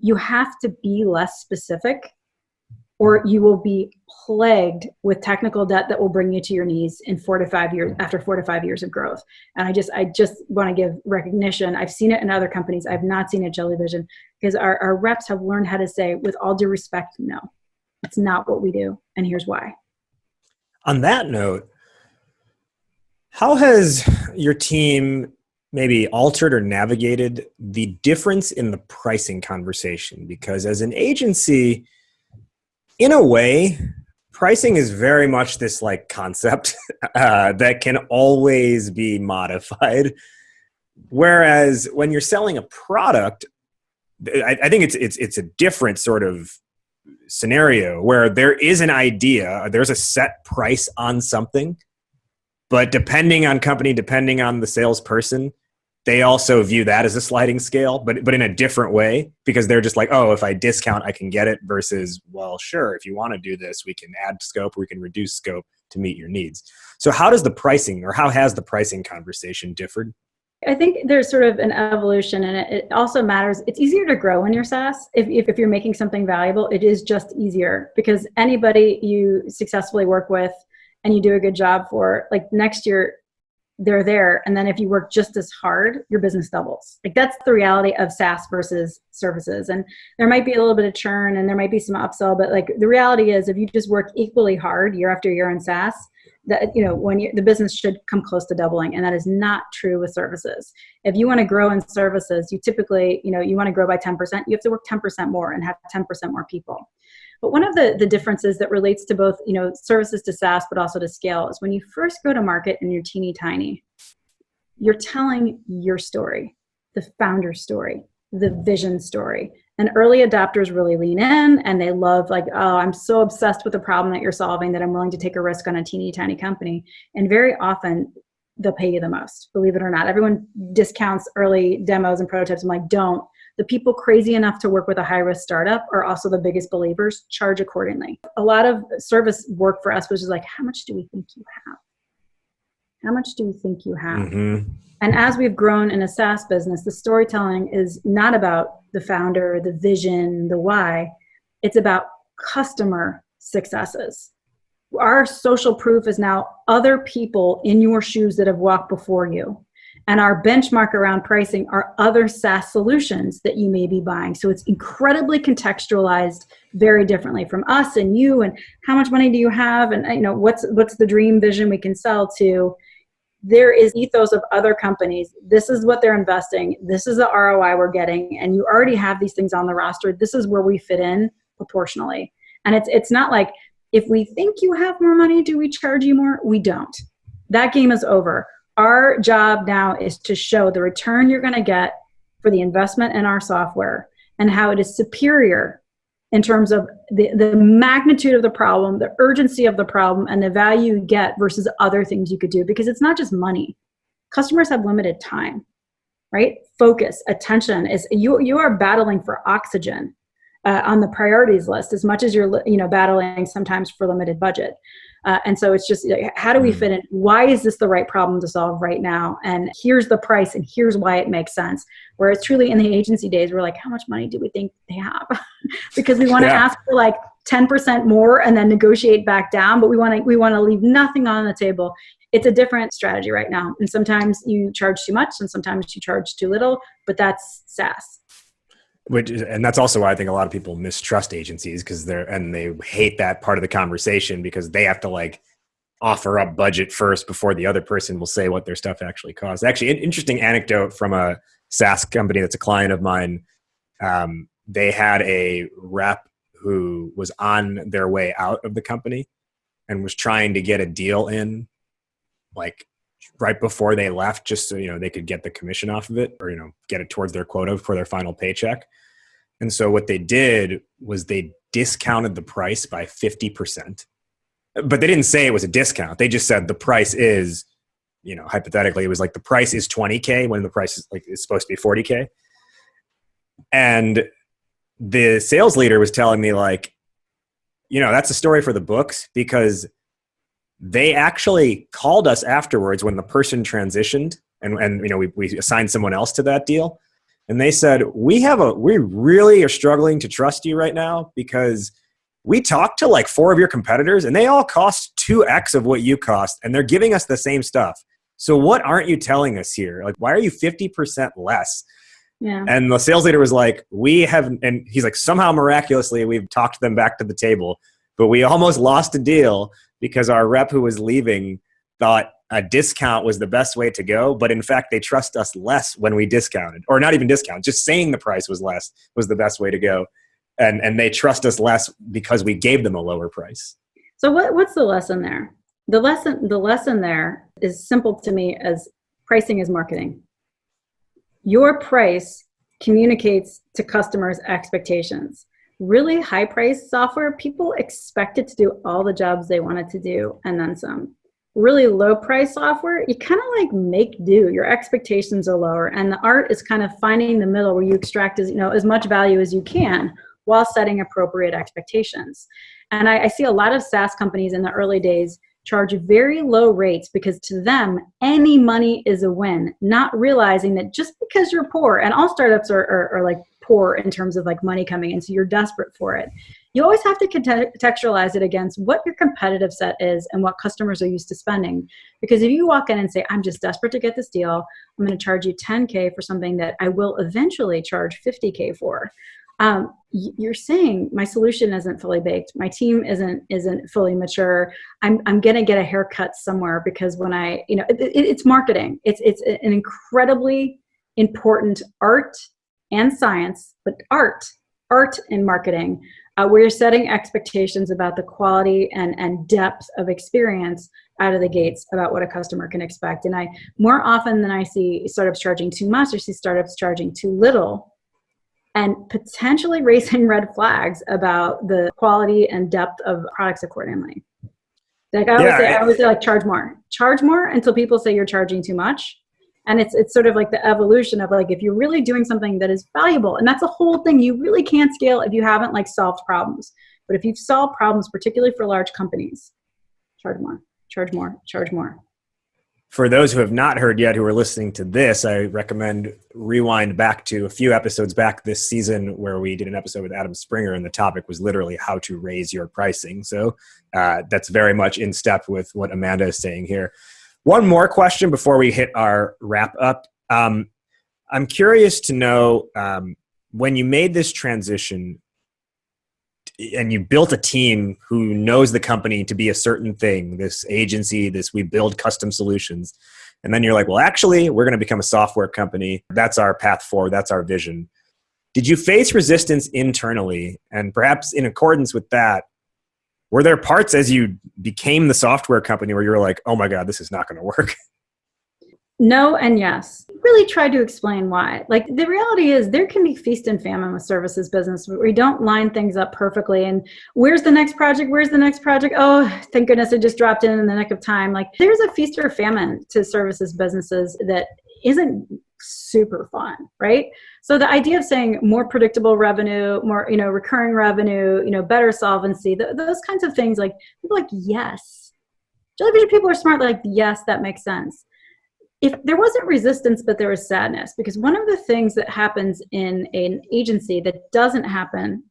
You have to be less specific or you will be plagued with technical debt that will bring you to your knees in 4 to 5 years, after 4 to 5 years of growth. And I just want to give recognition. I've seen it in other companies. I've not seen it at Jellyvision because our reps have learned how to say, with all due respect, no, it's not what we do. And here's why. On that note, how has your team maybe altered or navigated the difference in the pricing conversation? Because as an agency, in a way, pricing is very much this like concept that can always be modified. Whereas when you're selling a product, I think it's a different sort of scenario where there is an idea, there's a set price on something, but depending on company, depending on the salesperson, they also view that as a sliding scale, but in a different way, because they're just like, oh, if I discount, I can get it versus, well, sure, if you want to do this, we can add scope, we can reduce scope to meet your needs. So how does the pricing or how has the pricing conversation differed? I think there's sort of an evolution and it also matters. It's easier to grow when you're SaaS. If you're making something valuable, it is just easier because anybody you successfully work with and you do a good job for, like next year, they're there. And then if you work just as hard, your business doubles. Like that's the reality of SaaS versus services. And there might be a little bit of churn and there might be some upsell, but like the reality is if you just work equally hard year after year in SaaS, that, the business should come close to doubling. And that is not true with services. If you want to grow in services, you typically, you want to grow by 10%, you have to work 10% more and have 10% more people. But one of the differences that relates to both, services to SaaS, but also to scale is when you first go to market and you're teeny tiny, you're telling your story, the founder story, the vision story. And early adopters really lean in and they love like, oh, I'm so obsessed with the problem that you're solving that I'm willing to take a risk on a teeny tiny company. And very often they'll pay you the most, believe it or not. Everyone discounts early demos and prototypes. I'm like, don't. The people crazy enough to work with a high-risk startup are also the biggest believers, charge accordingly. A lot of service work for us was just like, how much do we think you have? How much do you think you have? Mm-hmm. And as we've grown in a SaaS business, the storytelling is not about the founder, the vision, the why. It's about customer successes. Our social proof is now other people in your shoes that have walked before you. And our benchmark around pricing are other SaaS solutions that you may be buying. So it's incredibly contextualized very differently from us and you, and how much money do you have, and what's the dream vision we can sell to. There is ethos of other companies. This is what they're investing. This is the ROI we're getting. And you already have these things on the roster. This is where we fit in proportionally. And it's not like, if we think you have more money, do we charge you more? We don't. That game is over. Our job now is to show the return you're going to get for the investment in our software and how it is superior in terms of the magnitude of the problem, the urgency of the problem, and the value you get versus other things you could do. Because it's not just money. Customers have limited time, right? Focus, attention. You are battling for oxygen on the priorities list as much as you're battling sometimes for limited budget. And so it's just, how do we fit in? Why is this the right problem to solve right now? And here's the price, and here's why it makes sense. Whereas truly in the agency days, we're like, how much money do we think they have? Because we want to ask for like 10% more and then negotiate back down, but we want to leave nothing on the table. It's a different strategy right now. And sometimes you charge too much and sometimes you charge too little, but that's SaaS. And that's also why I think a lot of people mistrust agencies, because they hate that part of the conversation, because they have to like offer up budget first before the other person will say what their stuff actually costs. Actually, an interesting anecdote from a SaaS company that's a client of mine. They had a rep who was on their way out of the company and was trying to get a deal in like right before they left, just so they could get the commission off of it, or get it towards their quota for their final paycheck. And so what they did was they discounted the price by 50%. But they didn't say it was a discount. They just said the price is, hypothetically, it was like the price is $20K when the price is it's supposed to be $40K. And the sales leader was telling me like, that's a story for the books, because they actually called us afterwards when the person transitioned and we assigned someone else to that deal. And they said, we really are struggling to trust you right now, because we talked to like 4 of your competitors and they all cost 2x of what you cost, and they're giving us the same stuff. So what aren't you telling us here? Like, why are you 50% less? Yeah. And the sales leader was like, and he's like, somehow miraculously, we've talked them back to the table, but we almost lost a deal because our rep who was leaving thought a discount was the best way to go. But in fact, they trust us less when we discounted, or not even discount, just saying the price was less was the best way to go. And they trust us less because we gave them a lower price. So what's the lesson there? The lesson there is simple to me as pricing is marketing. Your price communicates to customers' expectations. Really high price software, people expect it to do all the jobs they want it to do and then some. Really low price software, you kind of like make do. Your expectations are lower, and the art is kind of finding the middle where you extract as much value as you can while setting appropriate expectations. And I see a lot of SaaS companies in the early days charge very low rates because to them, any money is a win, not realizing that just because you're poor, and all startups are like poor in terms of like money coming in, so you're desperate for it. You always have to contextualize it against what your competitive set is and what customers are used to spending. Because if you walk in and say, I'm just desperate to get this deal, I'm going to charge you $10K for something that I will eventually charge $50K for. You're saying my solution isn't fully baked. My team isn't fully mature. I'm going to get a haircut somewhere, because when it's marketing. It's an incredibly important art and science, but art in marketing, where you're setting expectations about the quality and depth of experience out of the gates about what a customer can expect. And more often than I see startups charging too much, I see startups charging too little, and potentially raising red flags about the quality and depth of products accordingly. Like I always say, like, charge more until people say you're charging too much. And it's sort of like the evolution of like, if you're really doing something that is valuable, and that's a whole thing, you really can't scale if you haven't like solved problems. But if you've solved problems, particularly for large companies, charge more. For those who have not heard yet, who are listening to this, I recommend rewind back to a few episodes back this season where we did an episode with Adam Springer, and the topic was literally how to raise your pricing. So that's very much in step with what Amanda is saying here. One more question before we hit our wrap up. I'm curious to know, when you made this transition and you built a team who knows the company to be a certain thing, this agency, we build custom solutions, and then you're like, well, actually, we're going to become a software company. That's our path forward. That's our vision. Did you face resistance internally? And perhaps in accordance with that, were there parts as you became the software company where you were like, oh my God, this is not going to work? No and yes. Really tried to explain why. Like, the reality is there can be feast and famine with services business. We don't line things up perfectly. And where's the next project? Where's the next project? Oh, thank goodness it just dropped in the nick of time. Like, there's a feast or famine to services businesses that isn't super fun, right? So the idea of saying more predictable revenue, more, recurring revenue, better solvency, those kinds of things, like, people are like, yes. Jellyvision people are smart, like, yes, that makes sense. If there wasn't resistance, but there was sadness, because one of the things that happens in an agency that doesn't happen,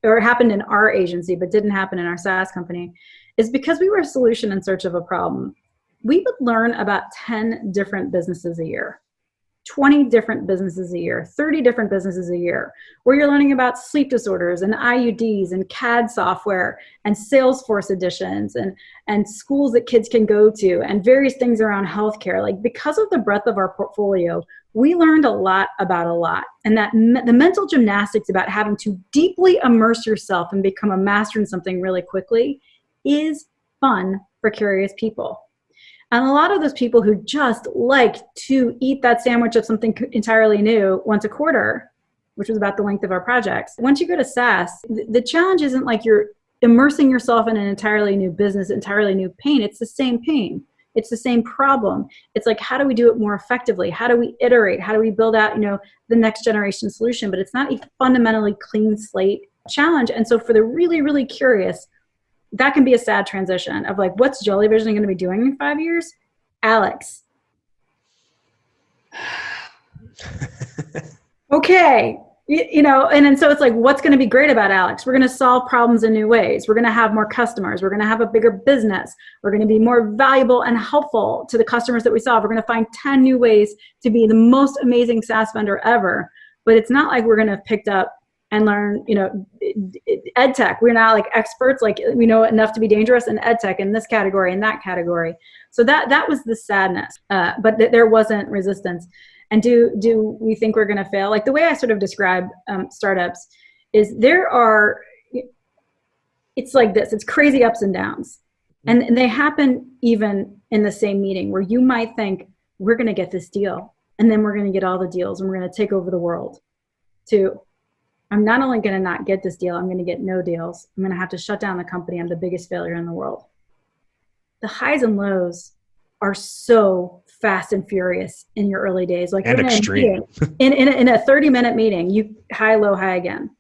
or happened in our agency, but didn't happen in our SaaS company, is because we were a solution in search of a problem. We would learn about 10 different businesses a year, 20 different businesses a year, 30 different businesses a year, where you're learning about sleep disorders and IUDs and CAD software and Salesforce editions and schools that kids can go to and various things around healthcare. Like, because of the breadth of our portfolio, we learned a lot about a lot. And that the mental gymnastics about having to deeply immerse yourself and become a master in something really quickly is fun for curious people. And a lot of those people who just like to eat that sandwich of something entirely new once a quarter, which was about the length of our projects. Once you go to SaaS, the challenge isn't like you're immersing yourself in an entirely new business, entirely new pain. It's the same pain. It's the same problem. It's like, how do we do it more effectively? How do we iterate? How do we build out, the next generation solution? But it's not a fundamentally clean slate challenge. And so for the really, really curious, that can be a sad transition of like, what's Jellyvision going to be doing in 5 years? Alex. Okay. And then so it's like, what's going to be great about Alex? We're going to solve problems in new ways. We're going to have more customers. We're going to have a bigger business. We're going to be more valuable and helpful to the customers that we solve. We're going to find 10 new ways to be the most amazing SaaS vendor ever. But it's not like we're going to have picked up and learn, ed tech. We're not like experts, like we know enough to be dangerous in ed tech in this category, in that category. So that was the sadness, but there wasn't resistance. And do we think we're going to fail? Like, the way I sort of describe startups is it's like this, it's crazy ups and downs. And they happen even in the same meeting, where you might think, we're going to get this deal, and then we're going to get all the deals, and we're going to take over the world, to I'm not only going to not get this deal, I'm going to get no deals. I'm going to have to shut down the company. I'm the biggest failure in the world. The highs and lows are so fast and furious in your early days. Like, and extreme. In a 30-minute meeting, you high, low, high again.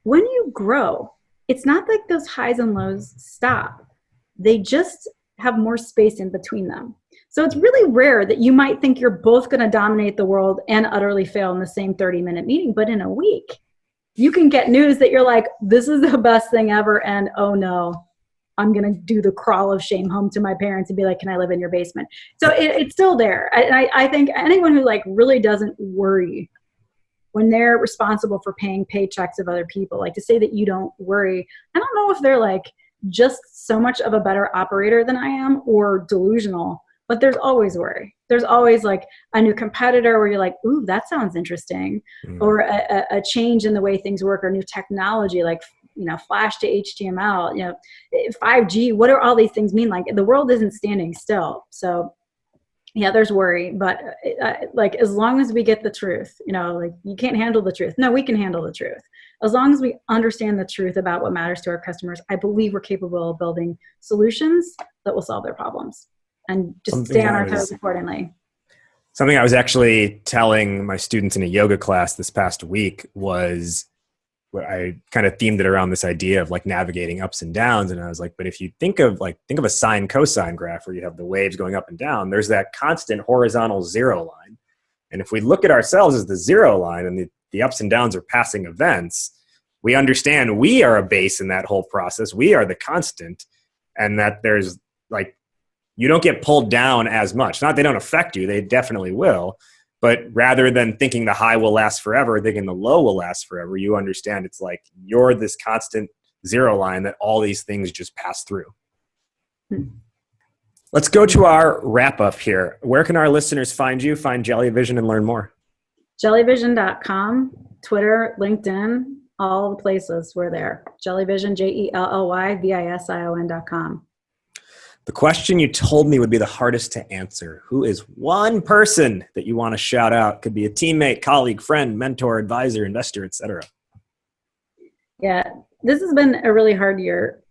When you grow, it's not like those highs and lows stop. They just have more space in between them. So it's really rare that you might think you're both going to dominate the world and utterly fail in the same 30-minute meeting. But in a week, you can get news that you're like, this is the best thing ever. And oh no, I'm going to do the crawl of shame home to my parents and be like, can I live in your basement? So it's still there. I think anyone who like really doesn't worry when they're responsible for paying paychecks of other people, like, to say that you don't worry, I don't know if they're like just so much of a better operator than I am, or delusional. But there's always worry. There's always like a new competitor where you're like, ooh, that sounds interesting. Or a change in the way things work, or new technology, like, Flash to HTML, 5G, what do all these things mean? Like, the world isn't standing still. So yeah, there's worry, but like, as long as we get the truth, like, you can't handle the truth. No, we can handle the truth. As long as we understand the truth about what matters to our customers, I believe we're capable of building solutions that will solve their problems. And just stay on our toes accordingly. Something I was actually telling my students in a yoga class this past week was, I kind of themed it around this idea of like navigating ups and downs. And I was like, but if you think of a sine cosine graph where you have the waves going up and down, there's that constant horizontal zero line. And if we look at ourselves as the zero line and the ups and downs are passing events, we understand we are a base in that whole process. We are the constant, and that there's like, you don't get pulled down as much. Not they don't affect you, they definitely will. But rather than thinking the high will last forever, thinking the low will last forever, you understand it's like you're this constant zero line that all these things just pass through. Let's go to our wrap up here. Where can our listeners find you, find Jellyvision, and learn more? Jellyvision.com, Twitter, LinkedIn, all the places we're there. Jellyvision, JELLYVISION.com. The question you told me would be the hardest to answer. Who is one person that you want to shout out? Could be a teammate, colleague, friend, mentor, advisor, investor, etc. Yeah, this has been a really hard year.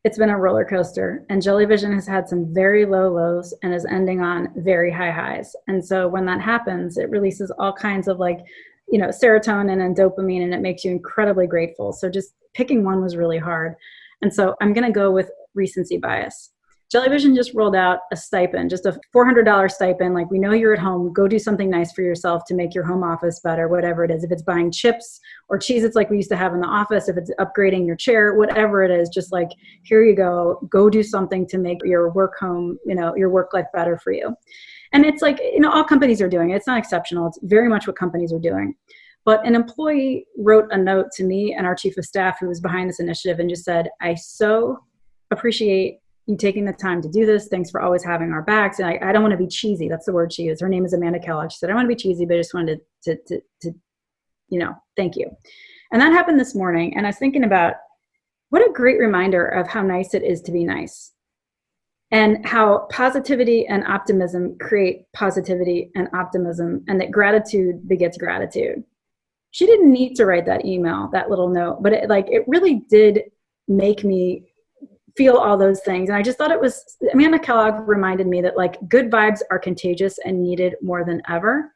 It's been a roller coaster, and Jellyvision has had some very low lows and is ending on very high highs. And so when that happens, it releases all kinds of serotonin and dopamine, and it makes you incredibly grateful. So just picking one was really hard. And so I'm going to go with recency bias. Jellyvision just rolled out a stipend, just a $400 stipend. Like, we know you're at home, go do something nice for yourself to make your home office better, whatever it is. If it's buying chips or Cheez-Its like we used to have in the office, if it's upgrading your chair, whatever it is, just like, here you go do something to make your work home, your work life better for you. And it's like, all companies are doing it. It's not exceptional. It's very much what companies are doing. But an employee wrote a note to me and our chief of staff who was behind this initiative and just said, I so appreciate you taking the time to do this. Thanks for always having our backs. And I don't want to be cheesy. That's the word she used. Her name is Amanda Lannert. She said, I don't want to be cheesy, but I just wanted to thank you. And that happened this morning. And I was thinking about what a great reminder of how nice it is to be nice, and how positivity and optimism create positivity and optimism, and that gratitude begets gratitude. She didn't need to write that email, that little note, but it really did make me feel all those things. And I just thought Amanda Kellogg reminded me that good vibes are contagious and needed more than ever.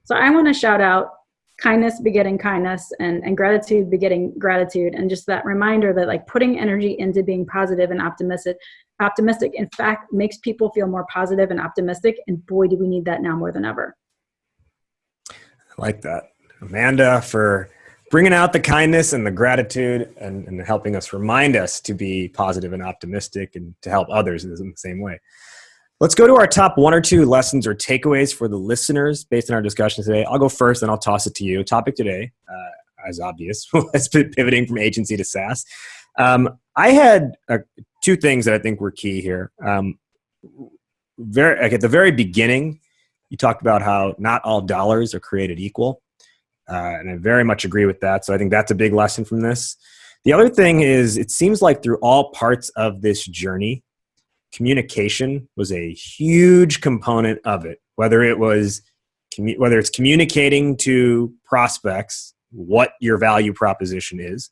So I want to shout out kindness begetting kindness, and gratitude begetting gratitude. And just that reminder that putting energy into being positive and optimistic, in fact, makes people feel more positive and optimistic. And boy, do we need that now more than ever. I like that. Amanda, for bringing out the kindness and the gratitude and helping us remind us to be positive and optimistic and to help others in the same way. Let's go to our top one or two lessons or takeaways for the listeners based on our discussion today. I'll go first and I'll toss it to you. Topic today, as obvious, was pivoting from agency to SaaS. I had two things that I think were key here. At the very beginning, you talked about how not all dollars are created equal. And I very much agree with that. So I think that's a big lesson from this. The other thing is, it seems like through all parts of this journey, communication was a huge component of it. Whether it's communicating to prospects what your value proposition is,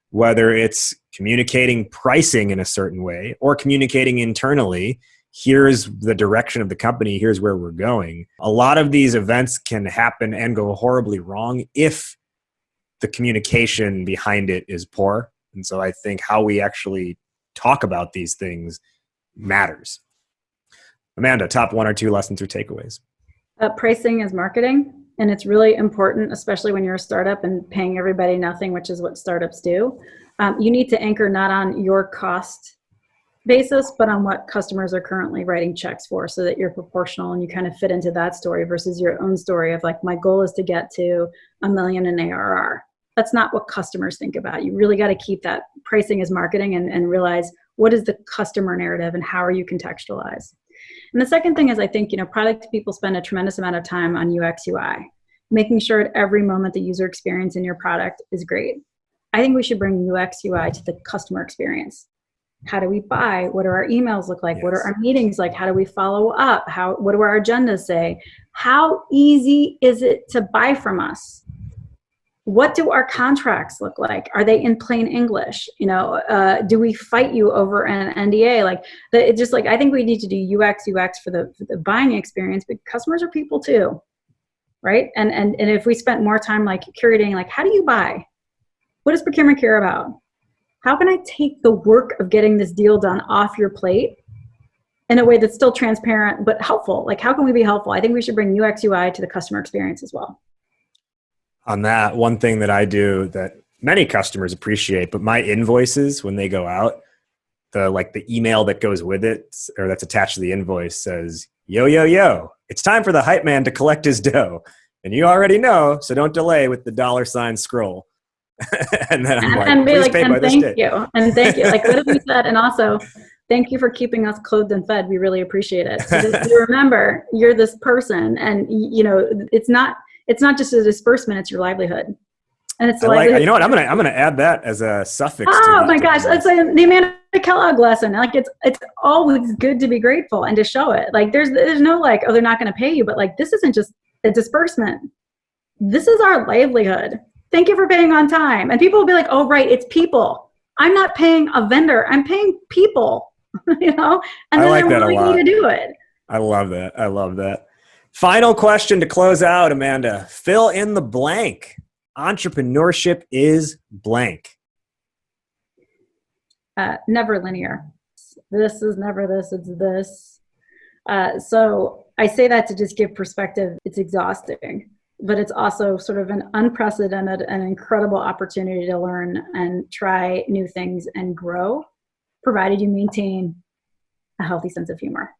whether it's communicating pricing in a certain way, or communicating internally, here's the direction of the company, here's where we're going. A lot of these events can happen and go horribly wrong if the communication behind it is poor. And so I think how we actually talk about these things matters. Amanda, top one or two lessons or takeaways. Pricing is marketing, and it's really important, especially when you're a startup and paying everybody nothing, which is what startups do. You need to anchor not on your cost basis, but on what customers are currently writing checks for, so that you're proportional and you kind of fit into that story versus your own story of my goal is to get to $1 million in ARR. That's not what customers think about. You really got to keep that pricing as marketing and realize what is the customer narrative and how are you contextualized. And the second thing is, I think, product people spend a tremendous amount of time on UX UI, making sure at every moment the user experience in your product is great. I think we should bring UX UI to the customer experience. How do we buy? What do our emails look like? Yes. What are our meetings like? How do we follow up? What do our agendas say? How easy is it to buy from us? What do our contracts look like? Are they in plain English? Do we fight you over an NDA? I think we need to do UX for the buying experience, but customers are people too, right? And if we spent more time curating, how do you buy? what does procurement care about? How can I take the work of getting this deal done off your plate in a way that's still transparent but helpful? Like, how can we be helpful? I think we should bring UX UI to the customer experience as well. On that, one thing that I do that many customers appreciate, but my invoices, when they go out, the email that goes with it or that's attached to the invoice says, yo, yo, yo, it's time for the hype man to collect his dough. And you already know, so don't delay with the $ scroll. And then I'm like, please pay by this date. And thank you. Like, what have we said? And also, thank you for keeping us clothed and fed. We really appreciate it. So just you remember, you're this person, and it's not just a disbursement; it's your livelihood, and it's livelihood. You know what? I'm gonna add that as a suffix. Oh my gosh, that's like the Amanda Kellogg lesson. Like, it's always good to be grateful and to show it. Like, there's no like, oh, they're not going to pay you, but like, this isn't just a disbursement. This is our livelihood. Thank you for paying on time. And people will be like, oh, right, it's people. I'm not paying a vendor. I'm paying people, And then I like they're that a lot. willing to do it. I love that. Final question to close out, Amanda. Fill in the blank. Entrepreneurship is blank. Never linear. This is never this, it's this. So I say that to just give perspective. It's exhausting, but it's also sort of an unprecedented and incredible opportunity to learn and try new things and grow, provided you maintain a healthy sense of humor.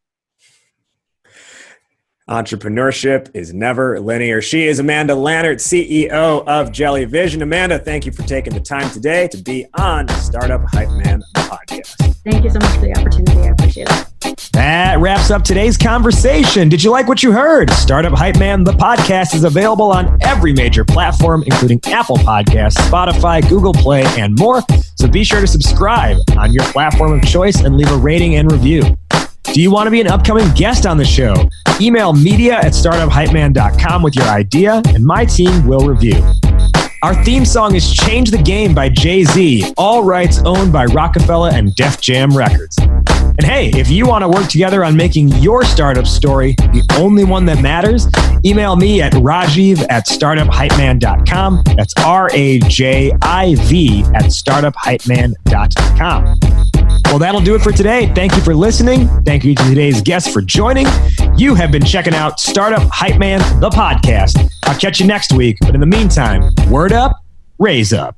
Entrepreneurship is never linear. She is Amanda Lannert, CEO of Jellyvision. Amanda, thank you for taking the time today to be on Startup Hype Man podcast. Thank you so much for the opportunity. I appreciate it. That wraps up today's conversation. Did you like what you heard? Startup Hype Man, the podcast, is available on every major platform, including Apple Podcasts, Spotify, Google Play, and more. So be sure to subscribe on your platform of choice and leave a rating and review. Do you want to be an upcoming guest on the show? Email media@startuphypeman.com with your idea, and my team will review. Our theme song is Change the Game by Jay-Z, all rights owned by Rockefeller and Def Jam Records. And hey, if you want to work together on making your startup story the only one that matters, email me at rajiv@startuphypeman.com. That's RAJIV@startuphypeman.com. Well, that'll do it for today. Thank you for listening. Thank you to today's guests for joining. You have been checking out Startup Hype Man, the podcast. I'll catch you next week. But in the meantime, word up, raise up.